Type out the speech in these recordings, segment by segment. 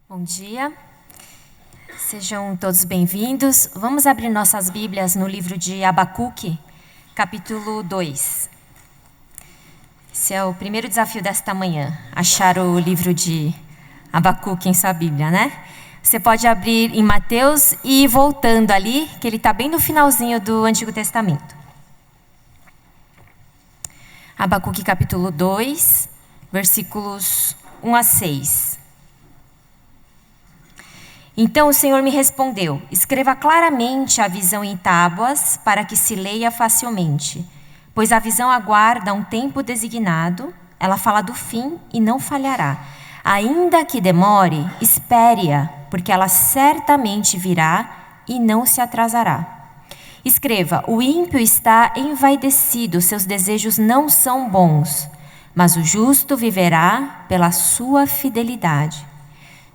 Bom dia, sejam todos bem-vindos. Vamos abrir nossas Bíblias no livro de Abacuque, capítulo 2. Esse é o primeiro desafio desta manhã, achar o livro de Abacuque em sua Bíblia, né? Você pode abrir em Mateus e ir voltando ali, que ele está bem no finalzinho do Antigo Testamento. Abacuque, capítulo 2, versículos 1 a 6. Então o Senhor me respondeu: escreva claramente a visão em tábuas, para que se leia facilmente. Pois a visão aguarda um tempo designado, ela fala do fim e não falhará. Ainda que demore, espere-a, porque ela certamente virá e não se atrasará. Escreva: o ímpio está envaidecido, seus desejos não são bons, mas o justo viverá pela sua fidelidade.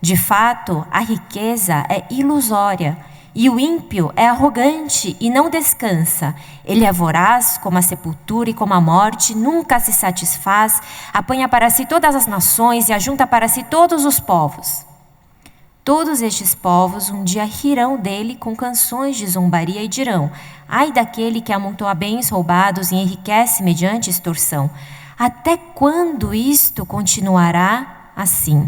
De fato, a riqueza é ilusória, e o ímpio é arrogante e não descansa. Ele é voraz como a sepultura e como a morte, nunca se satisfaz, apanha para si todas as nações e ajunta para si todos os povos. Todos estes povos um dia rirão dele com canções de zombaria e dirão: ai daquele que amontoa bens roubados e enriquece mediante extorsão. Até quando isto continuará assim?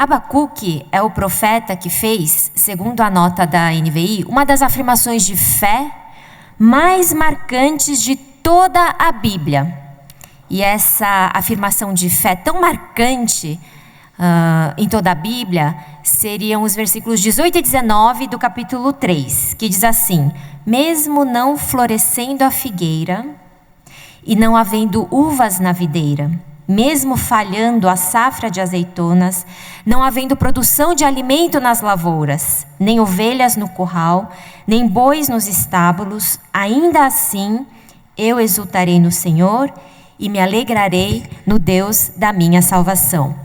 Abacuque é o profeta que fez, segundo a nota da NVI, uma das afirmações de fé mais marcantes de toda a Bíblia. E essa afirmação de fé tão marcante em toda a Bíblia seriam os versículos 18 e 19 do capítulo 3, que diz assim: mesmo não florescendo a figueira e não havendo uvas na videira, mesmo falhando a safra de azeitonas, não havendo produção de alimento nas lavouras, nem ovelhas no curral, nem bois nos estábulos, ainda assim eu exultarei no Senhor e me alegrarei no Deus da minha salvação.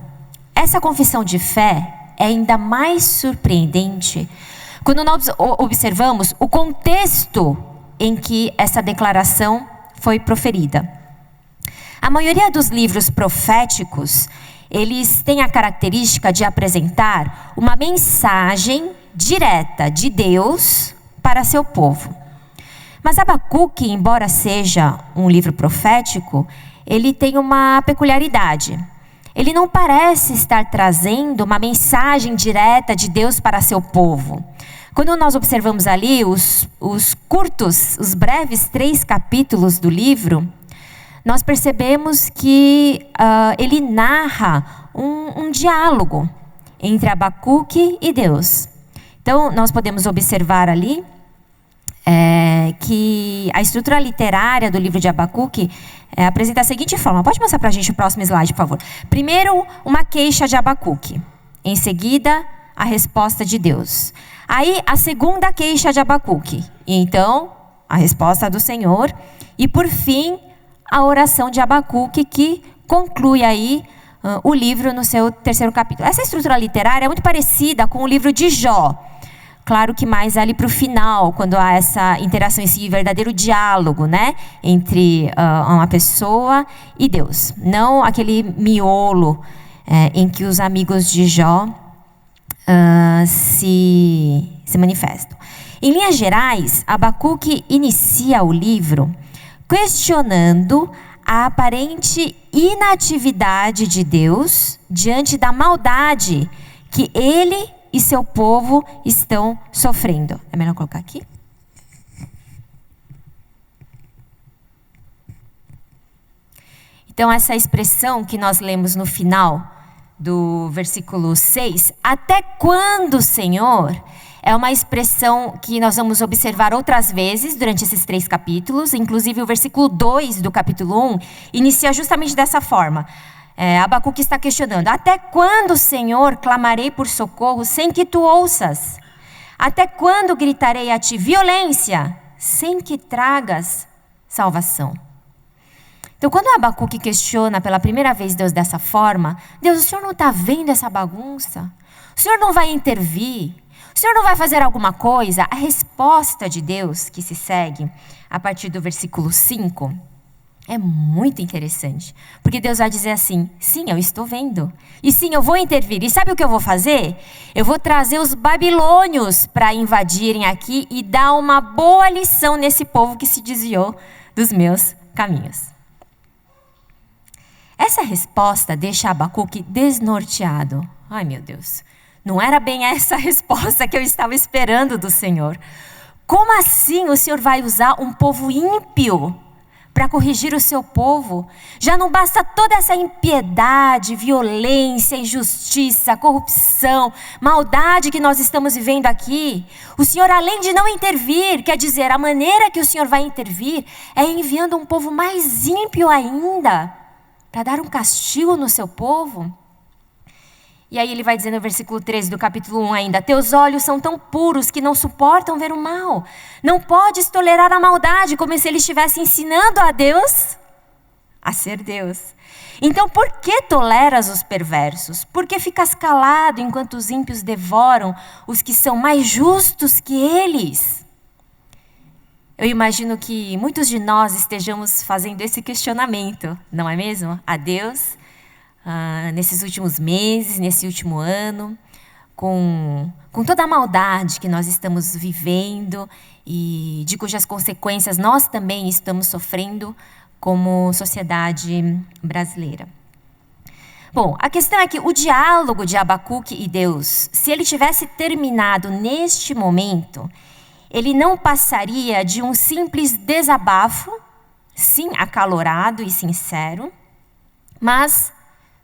Essa confissão de fé é ainda mais surpreendente quando nós observamos o contexto em que essa declaração foi proferida. A maioria dos livros proféticos, eles têm a característica de apresentar uma mensagem direta de Deus para seu povo. Mas Abacuque, embora seja um livro profético, ele tem uma peculiaridade. Ele não parece estar trazendo uma mensagem direta de Deus para seu povo. Quando nós observamos ali os curtos, os breves 3 capítulos do livro, nós percebemos que ele narra um diálogo entre Abacuque e Deus. Então, nós podemos observar ali que a estrutura literária do livro de Abacuque apresenta a seguinte forma. Pode passar para a gente o próximo slide, por favor. Primeiro, uma queixa de Abacuque. Em seguida, a resposta de Deus. Aí, a segunda queixa de Abacuque. E então, a resposta do Senhor. E, por fim, a oração de Abacuque, que conclui aí o livro no seu 3º capítulo. Essa estrutura literária é muito parecida com o livro de Jó. Claro que mais ali para o final, quando há essa interação, esse verdadeiro diálogo, né, entre uma pessoa e Deus. Não aquele miolo em que os amigos de Jó se manifestam. Em linhas gerais, Abacuque inicia o livro questionando a aparente inatividade de Deus diante da maldade que ele e seu povo estão sofrendo. É melhor colocar aqui? Então, essa expressão que nós lemos no final do versículo 6, até quando, Senhor? É uma expressão que nós vamos observar outras vezes durante esses 3 capítulos. Inclusive, o versículo 2 do capítulo 1 inicia justamente dessa forma. Abacuque está questionando: até quando, Senhor, clamarei por socorro sem que tu ouças? Até quando gritarei a ti violência sem que tragas salvação? Então, quando Abacuque questiona pela primeira vez Deus dessa forma: Deus, o Senhor não está vendo essa bagunça? O Senhor não vai intervir? O Senhor não vai fazer alguma coisa? A resposta de Deus que se segue a partir do versículo 5 É muito interessante, porque Deus vai dizer assim: sim, eu estou vendo, e sim, eu vou intervir. E sabe o que eu vou fazer? Eu vou trazer os babilônios para invadirem aqui e dar uma boa lição nesse povo que se desviou dos meus caminhos. Essa resposta deixa Abacuque desnorteado. Ai, meu Deus, não era bem essa a resposta que eu estava esperando do Senhor. Como assim o Senhor vai usar um povo ímpio para corrigir o seu povo? Já não basta toda essa impiedade, violência, injustiça, corrupção, maldade que nós estamos vivendo aqui. O Senhor, além de não intervir, quer dizer, a maneira que o Senhor vai intervir é enviando um povo mais ímpio ainda, para dar um castigo no seu povo. E aí ele vai dizer no versículo 13 do capítulo 1 ainda: teus olhos são tão puros que não suportam ver o mal. Não podes tolerar a maldade, como se ele estivesse ensinando a Deus a ser Deus. Então por que toleras os perversos? Por que ficas calado enquanto os ímpios devoram os que são mais justos que eles? Eu imagino que muitos de nós estejamos fazendo esse questionamento, não é mesmo? A Deus. Nesses últimos meses, nesse último ano, com toda a maldade que nós estamos vivendo e de cujas consequências nós também estamos sofrendo como sociedade brasileira. Bom, a questão é que o diálogo de Abacuque e Deus, se ele tivesse terminado neste momento, ele não passaria de um simples desabafo, sim, acalorado e sincero, mas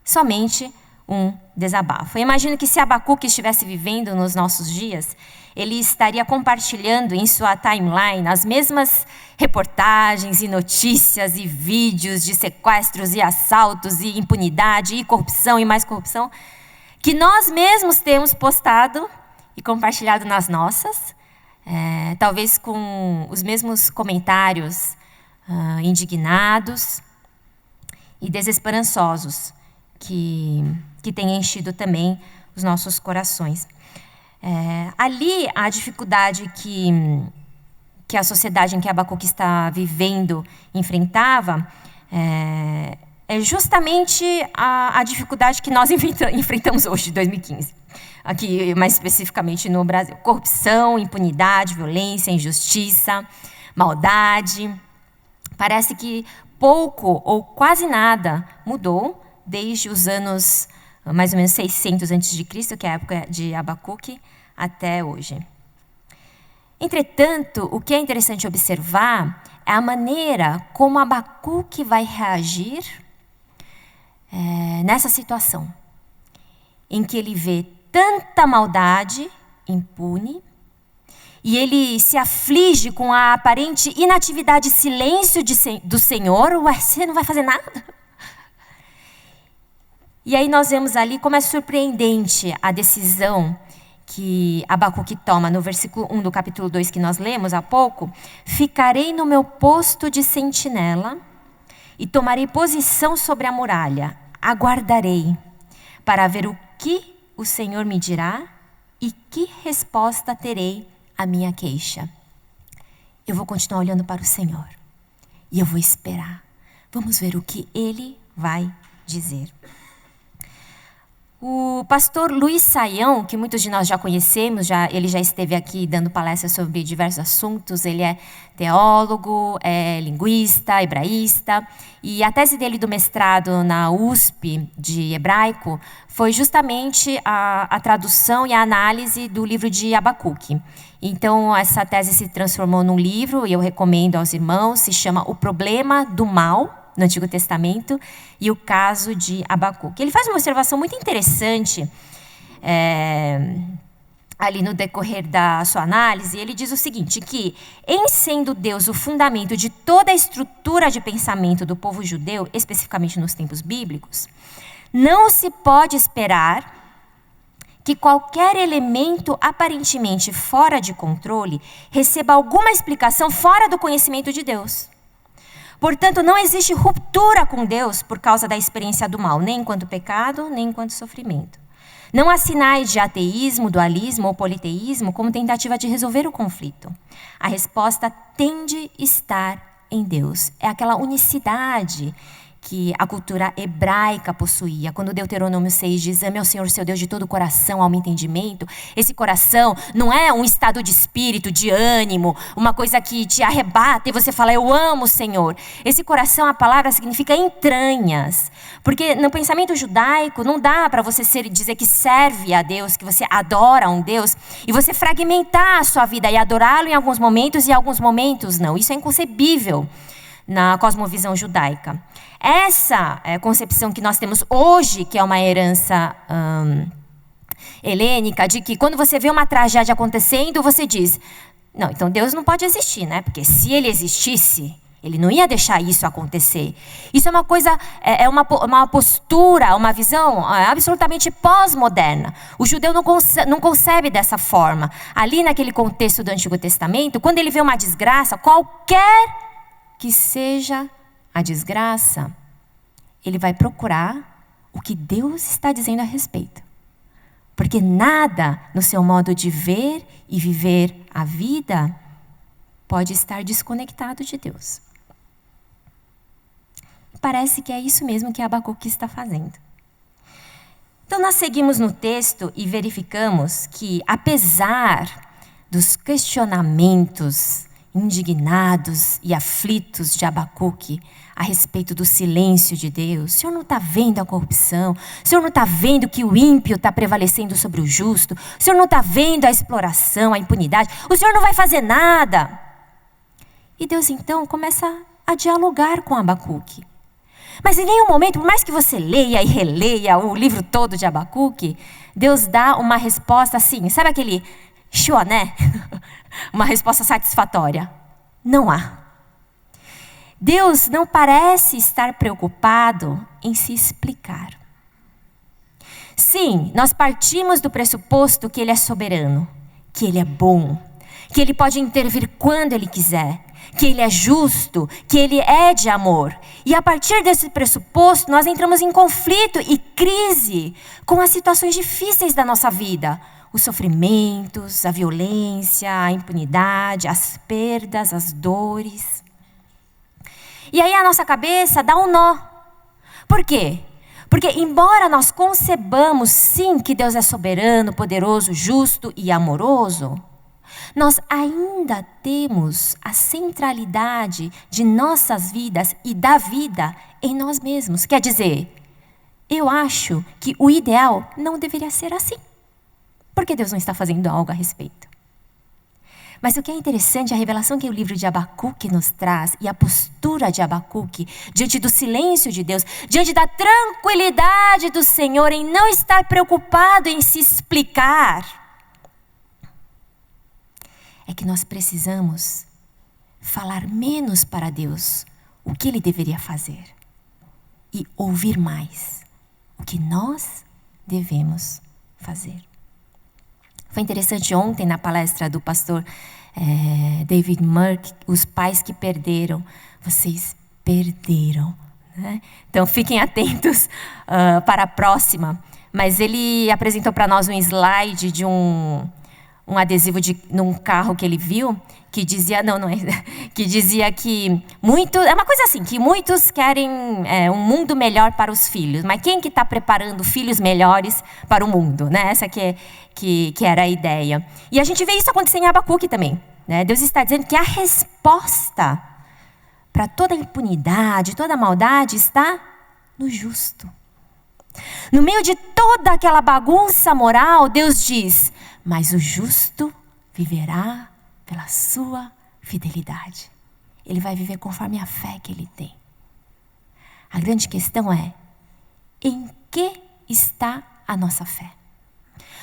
somente um desabafo. Eu imagino que se Abacuque estivesse vivendo nos nossos dias, ele estaria compartilhando em sua timeline as mesmas reportagens e notícias e vídeos de sequestros e assaltos e impunidade e corrupção e mais corrupção que nós mesmos temos postado e compartilhado nas nossas, talvez com os mesmos comentários indignados e desesperançosos que tem enchido também os nossos corações. Ali, a dificuldade que a sociedade em que Abacuque está vivendo enfrentava é justamente a dificuldade que nós enfrentamos hoje, em 2015. Aqui, mais especificamente no Brasil. Corrupção, impunidade, violência, injustiça, maldade. Parece que pouco ou quase nada mudou desde os anos mais ou menos 600 a.C., que é a época de Abacuque, até hoje. Entretanto, o que é interessante observar é a maneira como Abacuque vai reagir nessa situação, em que ele vê tanta maldade impune, e ele se aflige com a aparente inatividade e silêncio do Senhor. Ué, você não vai fazer nada? E aí nós vemos ali como é surpreendente a decisão que Abacuque toma no versículo 1 do capítulo 2 que nós lemos há pouco. Ficarei no meu posto de sentinela e tomarei posição sobre a muralha. Aguardarei para ver o que o Senhor me dirá e que resposta terei à minha queixa. Eu vou continuar olhando para o Senhor e eu vou esperar. Vamos ver o que Ele vai dizer. O pastor Luiz Saião, que muitos de nós já conhecemos, ele já esteve aqui dando palestras sobre diversos assuntos. Ele é teólogo, é linguista, hebraísta, e a tese dele do mestrado na USP de hebraico foi justamente a tradução e a análise do livro de Abacuque. Então, essa tese se transformou num livro, e eu recomendo aos irmãos, se chama O Problema do Mal no Antigo Testamento e o caso de Abacuque. Ele faz uma observação muito interessante ali no decorrer da sua análise. Ele diz o seguinte, que em sendo Deus o fundamento de toda a estrutura de pensamento do povo judeu, especificamente nos tempos bíblicos, não se pode esperar que qualquer elemento aparentemente fora de controle receba alguma explicação fora do conhecimento de Deus. Portanto, não existe ruptura com Deus por causa da experiência do mal, nem enquanto pecado, nem enquanto sofrimento. Não há sinais de ateísmo, dualismo ou politeísmo como tentativa de resolver o conflito. A resposta tende a estar em Deus. É aquela unicidade que a cultura hebraica possuía. Quando Deuteronômio 6 diz: ame ao Senhor seu Deus de todo o coração, alma e entendimento. Esse coração não é um estado de espírito, de ânimo, uma coisa que te arrebata e você fala: eu amo o Senhor. Esse coração, a palavra significa entranhas. Porque no pensamento judaico não dá para você dizer que serve a Deus, que você adora um Deus, e você fragmentar a sua vida e adorá-lo em alguns momentos e em alguns momentos não. Isso é inconcebível na cosmovisão judaica. Essa concepção que nós temos hoje, que é uma herança helênica, de que quando você vê uma tragédia acontecendo, você diz: não, então Deus não pode existir, né? Porque se ele existisse, ele não ia deixar isso acontecer. Isso é uma coisa, uma postura, uma visão absolutamente pós-moderna. O judeu não concebe dessa forma. Ali naquele contexto do Antigo Testamento, quando ele vê uma desgraça, qualquer que seja a desgraça, ele vai procurar o que Deus está dizendo a respeito. Porque nada no seu modo de ver e viver a vida pode estar desconectado de Deus. Parece que é isso mesmo que Abacuque está fazendo. Então nós seguimos no texto e verificamos que, apesar dos questionamentos indignados e aflitos de Abacuque a respeito do silêncio de Deus, o Senhor não está vendo a corrupção? O Senhor não está vendo que o ímpio está prevalecendo sobre o justo? O Senhor não está vendo a exploração, a impunidade? O Senhor não vai fazer nada? E Deus então começa a dialogar com Abacuque. Mas em nenhum momento, por mais que você leia e releia o livro todo de Abacuque, Deus dá uma resposta assim, sabe aquele chuané? Uma resposta satisfatória. Não há. Deus não parece estar preocupado em se explicar. Sim, nós partimos do pressuposto que Ele é soberano, que Ele é bom, que Ele pode intervir quando Ele quiser, que Ele é justo, que Ele é de amor. E a partir desse pressuposto, nós entramos em conflito e crise com as situações difíceis da nossa vida. Os sofrimentos, a violência, a impunidade, as perdas, as dores. E aí a nossa cabeça dá um nó. Por quê? Porque embora nós concebamos sim que Deus é soberano, poderoso, justo e amoroso, nós ainda temos a centralidade de nossas vidas e da vida em nós mesmos. Quer dizer, eu acho que o ideal não deveria ser assim. Porque Deus não está fazendo algo a respeito. Mas o que é interessante, a revelação que o livro de Abacuque nos traz e a postura de Abacuque diante do silêncio de Deus, diante da tranquilidade do Senhor em não estar preocupado em se explicar, é que nós precisamos falar menos para Deus o que Ele deveria fazer e ouvir mais o que nós devemos fazer. Foi interessante ontem na palestra do pastor David Merck, os pais que perderam. Vocês perderam, né? Então fiquem atentos para a próxima. Mas ele apresentou para nós um slide de um adesivo num carro que ele viu, que dizia, que dizia que é uma coisa assim, que muitos querem um mundo melhor para os filhos, mas quem que está preparando filhos melhores para o mundo, né? Essa que era a ideia. E a gente vê isso acontecer em Abacuque também, né? Deus está dizendo que a resposta para toda a impunidade, toda a maldade está no justo. No meio de toda aquela bagunça moral, Deus diz: mas o justo viverá pela sua fidelidade. Ele vai viver conforme a fé que ele tem. A grande questão é: em que está a nossa fé?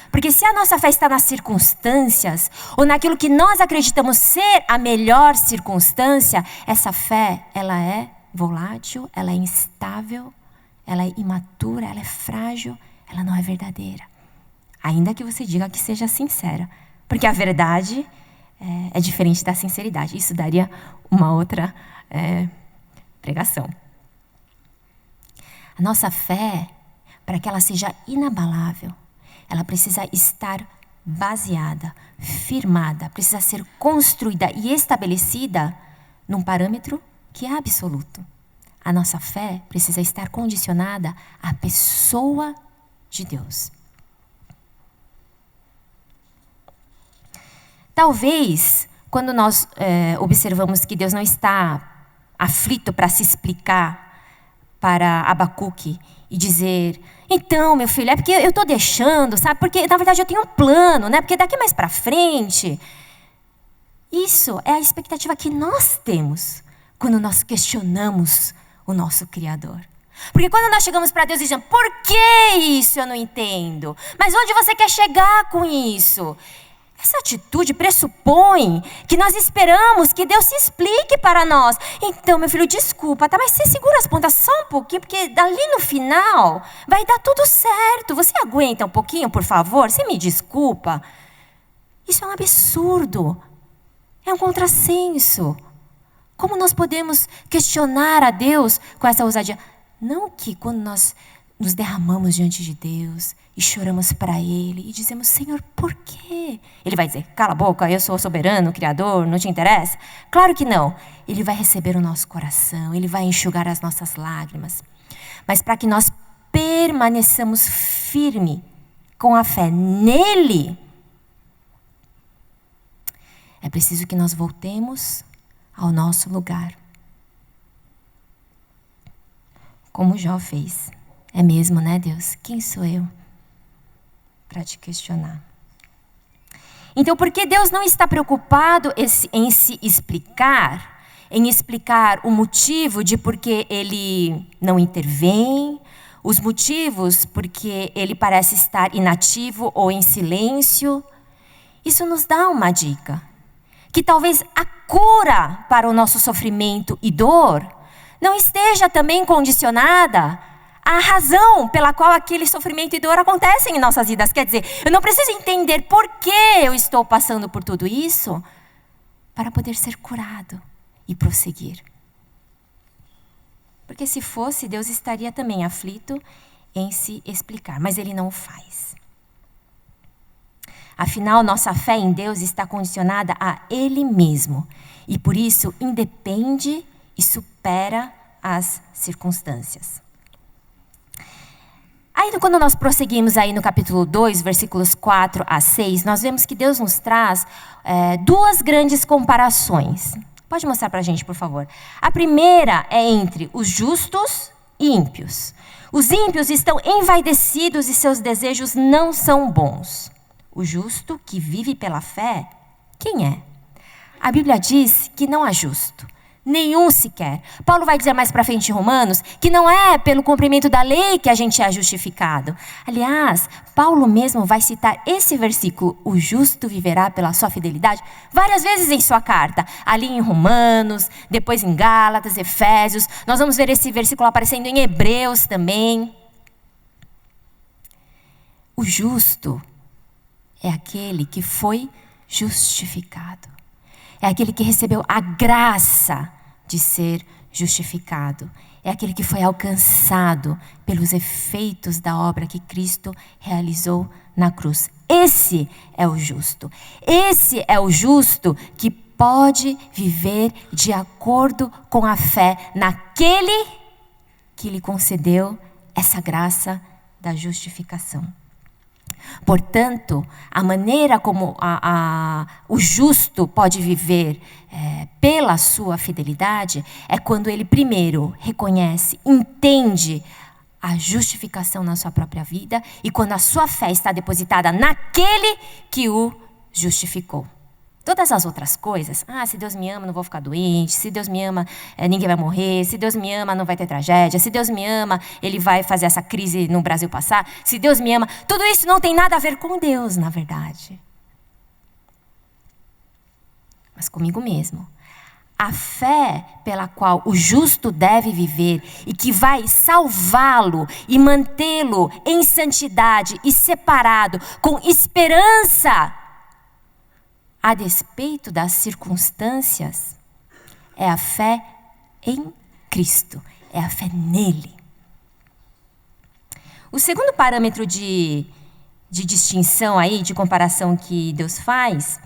Porque se a nossa fé está nas circunstâncias, ou naquilo que nós acreditamos ser a melhor circunstância, essa fé, ela é volátil, ela é instável, ela é imatura, ela é frágil, ela não é verdadeira. Ainda que você diga que seja sincera. Porque a verdade é diferente da sinceridade. Isso daria uma outra pregação. A nossa fé, para que ela seja inabalável, ela precisa estar baseada, firmada, precisa ser construída e estabelecida num parâmetro que é absoluto. A nossa fé precisa estar condicionada à pessoa de Deus. Talvez, quando nós observamos que Deus não está aflito para se explicar para Abacuque e dizer: então, meu filho, é porque eu estou deixando, sabe? Porque, na verdade, eu tenho um plano, né? Porque daqui mais para frente. Isso é a expectativa que nós temos quando nós questionamos o nosso Criador. Porque quando nós chegamos para Deus e dizemos: por que isso eu não entendo? Mas onde você quer chegar com isso? Essa atitude pressupõe que nós esperamos que Deus se explique para nós. Então, meu filho, desculpa, tá? Mas você segura as pontas só um pouquinho, porque dali no final vai dar tudo certo. Você aguenta um pouquinho, por favor? Você me desculpa? Isso é um absurdo. É um contrassenso. Como nós podemos questionar a Deus com essa ousadia? Não que quando nós nos derramamos diante de Deus e choramos para Ele e dizemos: Senhor, por quê? Ele vai dizer: cala a boca, eu sou soberano, Criador, não te interessa? Claro que não. Ele vai receber o nosso coração, Ele vai enxugar as nossas lágrimas. Mas para que nós permaneçamos firmes com a fé nele, é preciso que nós voltemos ao nosso lugar. Como Jó fez. É mesmo, né, Deus? Quem sou eu para te questionar? Então, por que Deus não está preocupado em se explicar, em explicar o motivo de por que Ele não intervém, os motivos porque Ele parece estar inativo ou em silêncio? Isso nos dá uma dica. Que talvez a cura para o nosso sofrimento e dor não esteja também condicionada à razão pela qual aquele sofrimento e dor acontecem em nossas vidas. Quer dizer, eu não preciso entender por que eu estou passando por tudo isso para poder ser curado e prosseguir. Porque se fosse, Deus estaria também aflito em se explicar, mas Ele não o faz. Afinal, nossa fé em Deus está condicionada a Ele mesmo. E por isso, independe e supera as circunstâncias. Aí, quando nós prosseguimos aí no capítulo 2, versículos 4 a 6, nós vemos que Deus nos traz duas grandes comparações. Pode mostrar para a gente, por favor. A primeira é entre os justos e ímpios. Os ímpios estão envaidecidos e seus desejos não são bons. O justo que vive pela fé, quem é? A Bíblia diz que não há justo, nenhum sequer. Paulo vai dizer mais para frente em Romanos que não é pelo cumprimento da lei que a gente é justificado. Aliás, Paulo mesmo vai citar esse versículo: o justo viverá pela sua fidelidade, várias vezes em sua carta. Ali em Romanos, depois em Gálatas, Efésios. Nós vamos ver esse versículo aparecendo em Hebreus também. O justo é aquele que foi justificado. É aquele que recebeu a graça de ser justificado. É aquele que foi alcançado pelos efeitos da obra que Cristo realizou na cruz. Esse é o justo. Esse é o justo que pode viver de acordo com a fé naquele que lhe concedeu essa graça da justificação. Portanto, a maneira como o justo pode viver pela sua fidelidade é quando ele primeiro reconhece, entende a justificação na sua própria vida e quando a sua fé está depositada naquele que o justificou. Todas as outras coisas, se Deus me ama, não vou ficar doente, se Deus me ama, ninguém vai morrer, se Deus me ama, não vai ter tragédia, se Deus me ama, Ele vai fazer essa crise no Brasil passar, se Deus me ama, tudo isso não tem nada a ver com Deus, na verdade. Mas comigo mesmo. A fé pela qual o justo deve viver e que vai salvá-lo e mantê-lo em santidade e separado, com esperança, a despeito das circunstâncias, é a fé em Cristo, é a fé nele. O segundo parâmetro de distinção aí, de comparação que Deus faz,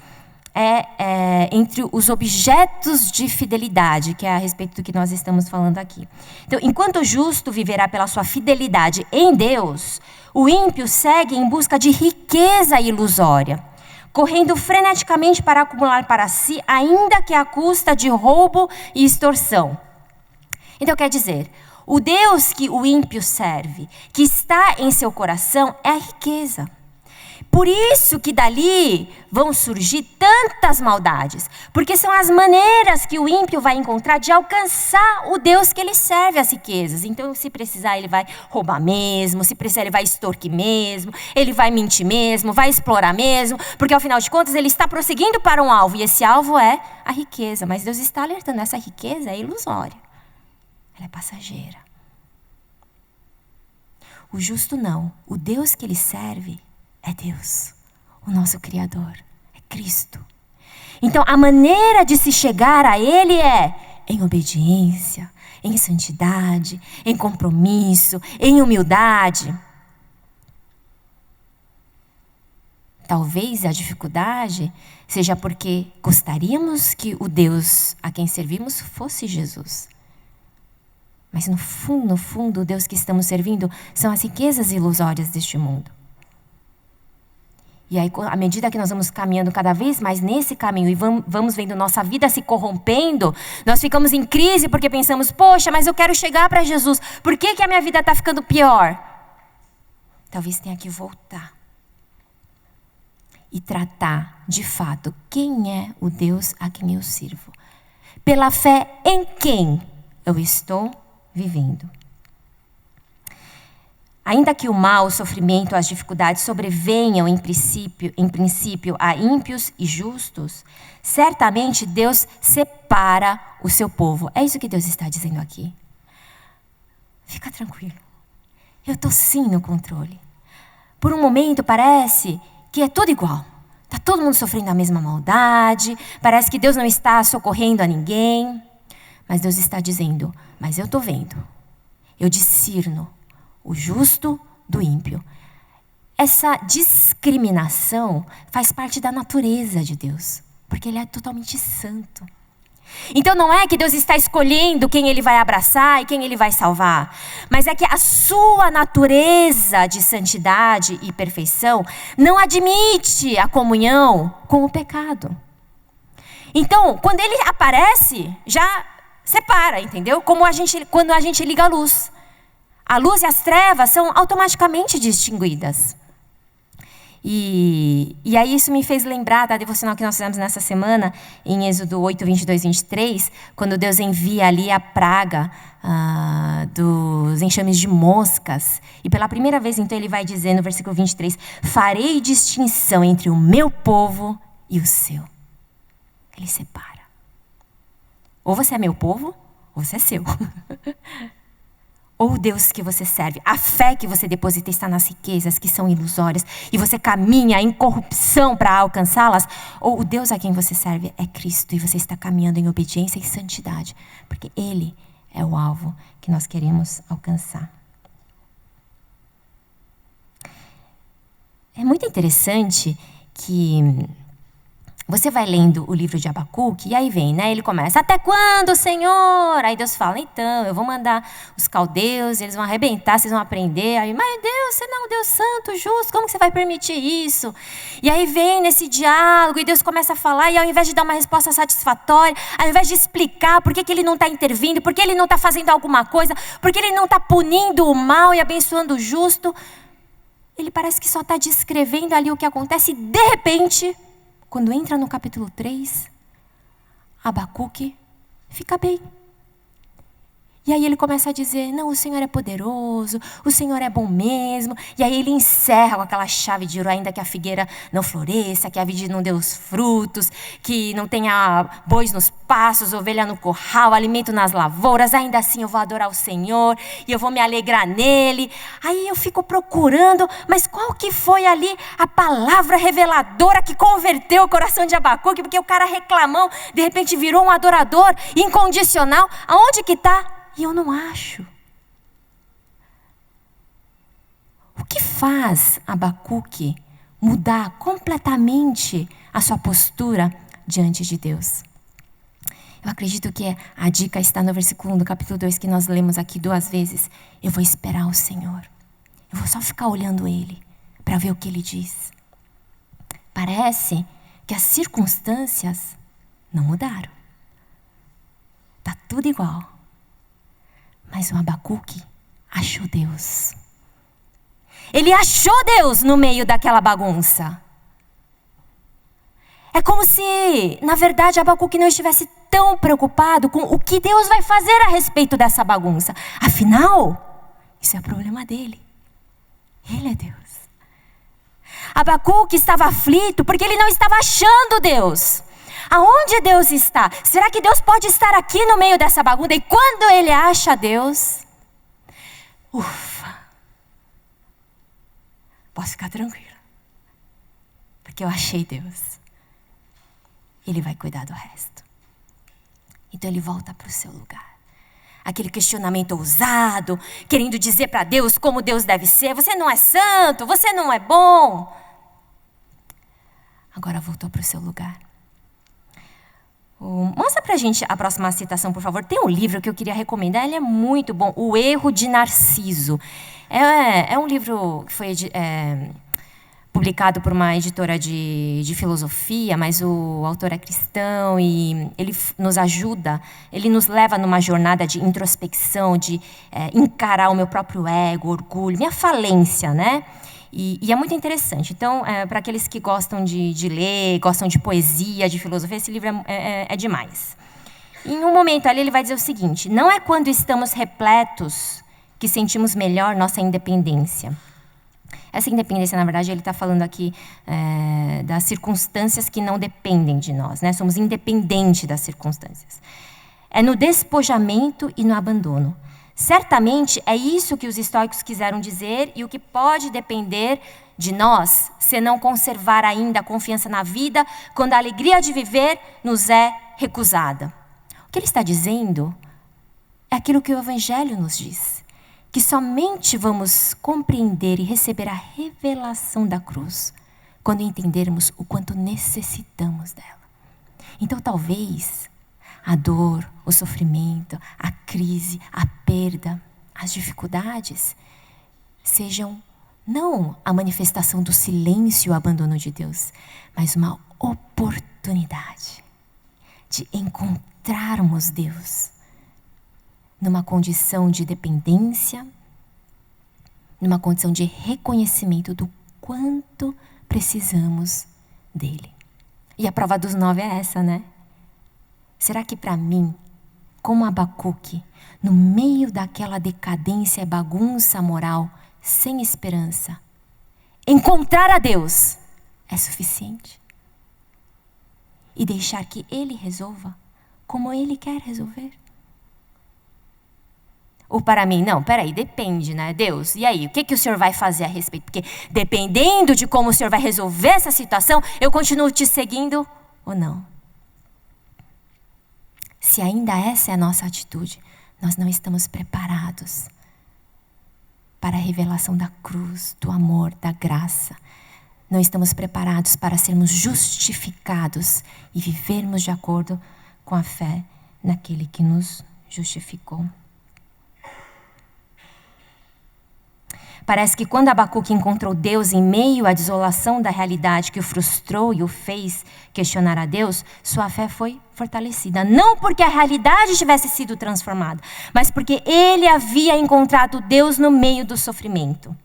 entre os objetos de fidelidade, que é a respeito do que nós estamos falando aqui. Então, enquanto o justo viverá pela sua fidelidade em Deus, o ímpio segue em busca de riqueza ilusória, correndo freneticamente para acumular para si, ainda que à custa de roubo e extorsão. Então, quer dizer, o Deus que o ímpio serve, que está em seu coração, é a riqueza. Por isso que dali vão surgir tantas maldades, porque são as maneiras que o ímpio vai encontrar de alcançar o Deus que ele serve, as riquezas. Então, se precisar, ele vai roubar mesmo, se precisar, ele vai extorquir mesmo, ele vai mentir mesmo, vai explorar mesmo, porque, ao final de contas, ele está prosseguindo para um alvo, e esse alvo é a riqueza. Mas Deus está alertando, essa riqueza é ilusória, ela é passageira. O justo não, o Deus que ele serve é Deus, o nosso Criador, é Cristo. Então, a maneira de se chegar a Ele é em obediência, em santidade, em compromisso, em humildade. Talvez a dificuldade seja porque gostaríamos que o Deus a quem servimos fosse Jesus. Mas no fundo, o Deus que estamos servindo são as riquezas ilusórias deste mundo. E aí, à medida que nós vamos caminhando cada vez mais nesse caminho e vamos vendo nossa vida se corrompendo, nós ficamos em crise porque pensamos, poxa, mas eu quero chegar para Jesus. Por que a minha vida está ficando pior? Talvez tenha que voltar e tratar, de fato, quem é o Deus a quem eu sirvo. Pela fé em quem eu estou vivendo. Ainda que o mal, o sofrimento, as dificuldades sobrevenham em princípio a ímpios e justos, certamente Deus separa o seu povo. É isso que Deus está dizendo aqui. Fica tranquilo. Eu estou sim no controle. Por um momento parece que é tudo igual. Está todo mundo sofrendo a mesma maldade. Parece que Deus não está socorrendo a ninguém. Mas Deus está dizendo, mas eu estou vendo. Eu discerno o justo do ímpio. Essa discriminação faz parte da natureza de Deus, porque Ele é totalmente santo. Então não é que Deus está escolhendo quem Ele vai abraçar e quem Ele vai salvar, mas é que a sua natureza de santidade e perfeição não admite a comunhão com o pecado. Então, quando Ele aparece, já separa, entendeu? Como quando a gente liga a luz. A luz e as trevas são automaticamente distinguidas. E aí isso me fez lembrar da devocional que nós fizemos nessa semana, em Êxodo 8, 22, 23, quando Deus envia ali a praga dos enxames de moscas. E pela primeira vez, então, Ele vai dizer no versículo 23, farei distinção entre o meu povo e o seu. Ele separa. Ou você é meu povo, ou você é seu. Ou o Deus que você serve, a fé que você deposita está nas riquezas que são ilusórias e você caminha em corrupção para alcançá-las, ou o Deus a quem você serve é Cristo e você está caminhando em obediência e santidade, porque Ele é o alvo que nós queremos alcançar. É muito interessante que você vai lendo o livro de Abacuque e aí vem, né? Ele começa, até quando, Senhor? Aí Deus fala, então, eu vou mandar os caldeus, eles vão arrebentar, vocês vão aprender. Aí, mas Deus, você não é um Deus santo, justo, como que você vai permitir isso? E aí vem nesse diálogo e Deus começa a falar e ao invés de dar uma resposta satisfatória, ao invés de explicar por que Ele não está intervindo, por que Ele não está fazendo alguma coisa, por que Ele não está punindo o mal e abençoando o justo, Ele parece que só está descrevendo ali o que acontece e de repente, quando entra no capítulo 3, Abacuque fica bem. E aí ele começa a dizer, não, o Senhor é poderoso, o Senhor é bom mesmo. E aí ele encerra com aquela chave de ouro, ainda que a figueira não floresça, que a vide não dê os frutos, que não tenha bois nos pastos, ovelha no curral, alimento nas lavouras, ainda assim eu vou adorar o Senhor e eu vou me alegrar nele. Aí eu fico procurando, mas qual que foi ali a palavra reveladora que converteu o coração de Abacuque? Porque o cara reclamão, de repente virou um adorador incondicional. Aonde que está? E eu não acho. O que faz Abacuque mudar completamente a sua postura diante de Deus. Eu acredito que a dica está no versículo 1 do capítulo 2, que nós lemos aqui 2 vezes. Eu vou esperar o Senhor. Eu vou só ficar olhando Ele para ver o que Ele diz. Parece que as circunstâncias não mudaram. Está tudo igual. Mas o Abacuque achou Deus. Ele achou Deus no meio daquela bagunça. É como se, na verdade, Abacuque não estivesse tão preocupado com o que Deus vai fazer a respeito dessa bagunça. Afinal, isso é problema dele. Ele é Deus. Abacuque estava aflito porque ele não estava achando Deus. Aonde Deus está? Será que Deus pode estar aqui no meio dessa bagunça? E quando ele acha Deus, ufa, posso ficar tranquila, porque eu achei Deus. Ele vai cuidar do resto. Então ele volta para o seu lugar. Aquele questionamento ousado, querendo dizer para Deus como Deus deve ser. Você não é santo, você não é bom. Agora voltou para o seu lugar. Mostra pra gente a próxima citação, por favor. Tem um livro que eu queria recomendar, ele é muito bom. O Erro de Narciso. É um livro que foi publicado por uma editora de filosofia, mas o autor é cristão e ele nos ajuda, ele nos leva numa jornada de introspecção, de encarar o meu próprio ego, orgulho, minha falência, né? E é muito interessante. Então, para aqueles que gostam de ler, gostam de poesia, de filosofia, esse livro é demais. Em um momento ali ele vai dizer o seguinte: não é quando estamos repletos que sentimos melhor nossa independência. Essa independência, na verdade, ele está falando aqui das circunstâncias que não dependem de nós, né? Somos independentes das circunstâncias. É no despojamento e no abandono. Certamente é isso que os estoicos quiseram dizer e o que pode depender de nós se não conservar ainda a confiança na vida quando a alegria de viver nos é recusada. O que ele está dizendo é aquilo que o Evangelho nos diz, que somente vamos compreender e receber a revelação da cruz quando entendermos o quanto necessitamos dela. Então, talvez a dor, o sofrimento, a crise, a perda, as dificuldades sejam não a manifestação do silêncio e o abandono de Deus, mas uma oportunidade de encontrarmos Deus numa condição de dependência, numa condição de reconhecimento do quanto precisamos dele. E a prova dos 9 é essa, né? Será que para mim, como Abacuque, no meio daquela decadência e bagunça moral, sem esperança, encontrar a Deus é suficiente? E deixar que Ele resolva como Ele quer resolver? Ou para mim, não, peraí, depende, né? Deus, e aí, o que o Senhor vai fazer a respeito? Porque dependendo de como o Senhor vai resolver essa situação, eu continuo te seguindo ou não? Se ainda essa é a nossa atitude, nós não estamos preparados para a revelação da cruz, do amor, da graça. Não estamos preparados para sermos justificados e vivermos de acordo com a fé naquele que nos justificou. Parece que quando Abacuque encontrou Deus em meio à desolação da realidade que o frustrou e o fez questionar a Deus, sua fé foi fortalecida. Não porque a realidade tivesse sido transformada, mas porque ele havia encontrado Deus no meio do sofrimento.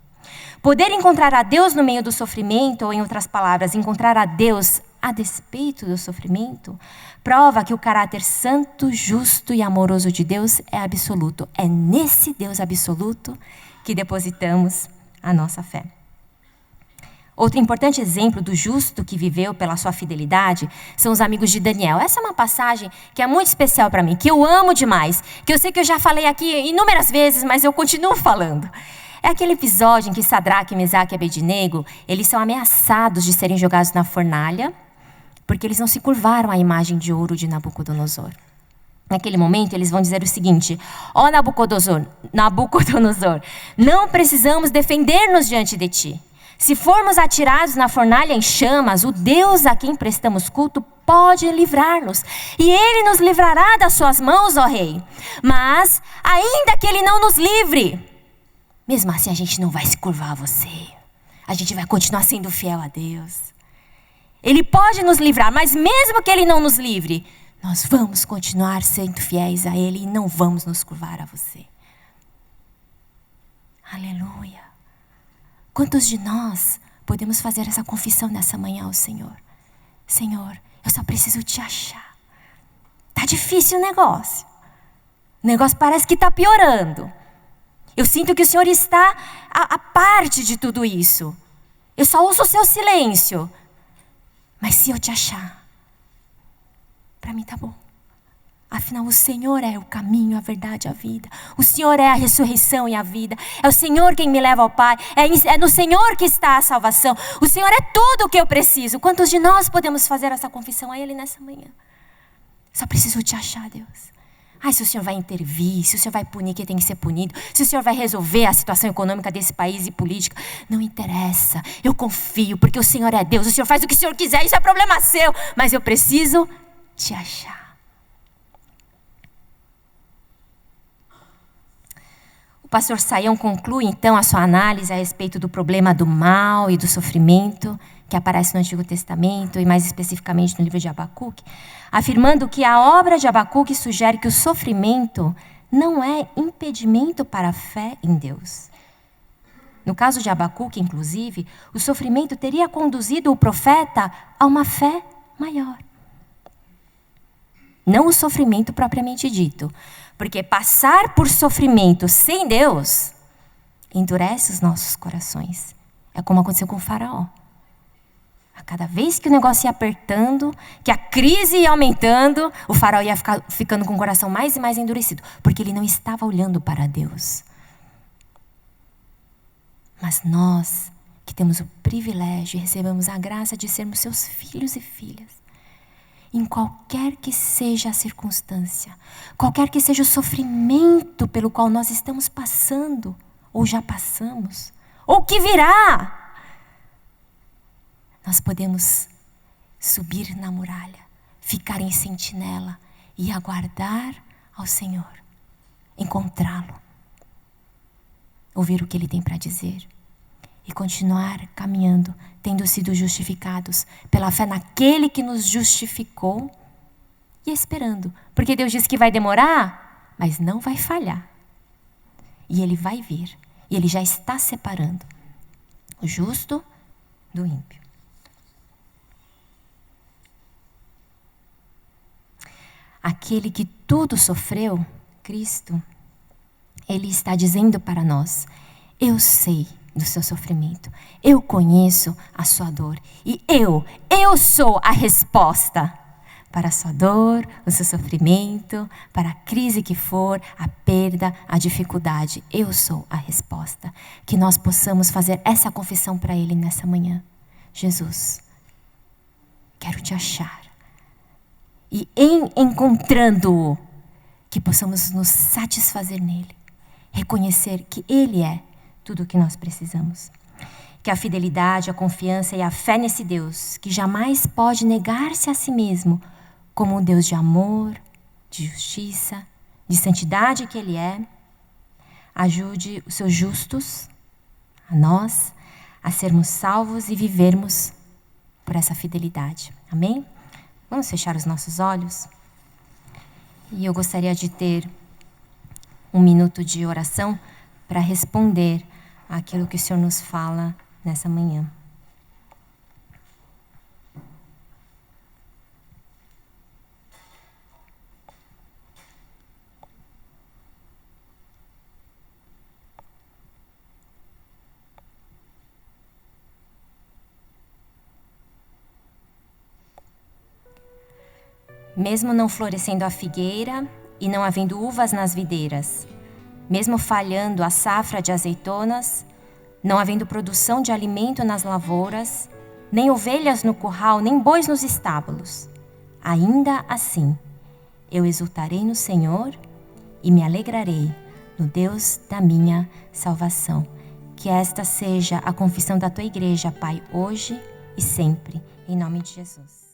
Poder encontrar a Deus no meio do sofrimento, ou em outras palavras, encontrar a Deus a despeito do sofrimento, prova que o caráter santo, justo e amoroso de Deus é absoluto. É nesse Deus absoluto que depositamos a nossa fé. Outro importante exemplo do justo que viveu pela sua fidelidade são os amigos de Daniel. Essa é uma passagem que é muito especial para mim, que eu amo demais, que eu sei que eu já falei aqui inúmeras vezes, mas eu continuo falando. É aquele episódio em que Sadraque, Mesaque e Abednego, eles são ameaçados de serem jogados na fornalha, porque eles não se curvaram à imagem de ouro de Nabucodonosor. Naquele momento, eles vão dizer o seguinte: ó Nabucodonosor, não precisamos defender-nos diante de ti. Se formos atirados na fornalha em chamas, o Deus a quem prestamos culto pode livrar-nos. E Ele nos livrará das suas mãos, ó Rei. Mas, ainda que Ele não nos livre, mesmo assim a gente não vai se curvar a você. A gente vai continuar sendo fiel a Deus. Ele pode nos livrar, mas mesmo que Ele não nos livre, nós vamos continuar sendo fiéis a Ele e não vamos nos curvar a você. Aleluia. Quantos de nós podemos fazer essa confissão nessa manhã ao Senhor? Senhor, eu só preciso te achar. Tá difícil o negócio. O negócio parece que está piorando. Eu sinto que o Senhor está a parte de tudo isso. Eu só uso o seu silêncio. Mas se eu te achar, para mim tá bom. Afinal, o Senhor é o caminho, a verdade e a vida. O Senhor é a ressurreição e a vida. É o Senhor quem me leva ao Pai. É no Senhor que está a salvação. O Senhor é tudo o que eu preciso. Quantos de nós podemos fazer essa confissão a Ele nessa manhã? Só preciso te achar, Deus. Ai, se o Senhor vai intervir, se o Senhor vai punir quem tem que ser punido, se o Senhor vai resolver a situação econômica desse país e política, não interessa. Eu confio, porque o Senhor é Deus. O Senhor faz o que o Senhor quiser, isso é problema seu. Mas eu preciso te achar. O pastor Saião conclui então a sua análise a respeito do problema do mal e do sofrimento que aparece no Antigo Testamento e mais especificamente no livro de Abacuque, afirmando que a obra de Abacuque sugere que o sofrimento não é impedimento para a fé em Deus. No caso de Abacuque, inclusive, o sofrimento teria conduzido o profeta a uma fé maior. Não o sofrimento propriamente dito, porque passar por sofrimento sem Deus endurece os nossos corações. É como aconteceu com o faraó. A cada vez que o negócio ia apertando, que a crise ia aumentando, o faraó ia ficando com o coração mais e mais endurecido, porque ele não estava olhando para Deus. Mas nós, que temos o privilégio e recebemos a graça de sermos seus filhos e filhas, em qualquer que seja a circunstância, qualquer que seja o sofrimento pelo qual nós estamos passando, ou já passamos, ou que virá, nós podemos subir na muralha, ficar em sentinela e aguardar ao Senhor, encontrá-lo, ouvir o que Ele tem para dizer e continuar caminhando, tendo sido justificados pela fé naquele que nos justificou e esperando. Porque Deus diz que vai demorar, mas não vai falhar. E Ele vai vir. E Ele já está separando o justo do ímpio. Aquele que tudo sofreu, Cristo, Ele está dizendo para nós: eu sei do seu sofrimento, eu conheço a sua dor e eu sou a resposta para a sua dor, o seu sofrimento, para a crise que for, a perda, a dificuldade. Eu sou a resposta. Que nós possamos fazer essa confissão para Ele nessa manhã. Jesus, quero te achar. E em encontrando-o, que possamos nos satisfazer nele. Reconhecer que Ele é tudo o que nós precisamos. Que a fidelidade, a confiança e a fé nesse Deus, que jamais pode negar-se a si mesmo, como um Deus de amor, de justiça, de santidade que Ele é, ajude os seus justos, a nós, a sermos salvos e vivermos por essa fidelidade. Amém? Vamos fechar os nossos olhos? E eu gostaria de ter um minuto de oração para responder àquilo que o Senhor nos fala nessa manhã. Mesmo não florescendo a figueira e não havendo uvas nas videiras, mesmo falhando a safra de azeitonas, não havendo produção de alimento nas lavouras, nem ovelhas no curral, nem bois nos estábulos, ainda assim, eu exultarei no Senhor e me alegrarei no Deus da minha salvação. Que esta seja a confissão da tua igreja, Pai, hoje e sempre, em nome de Jesus.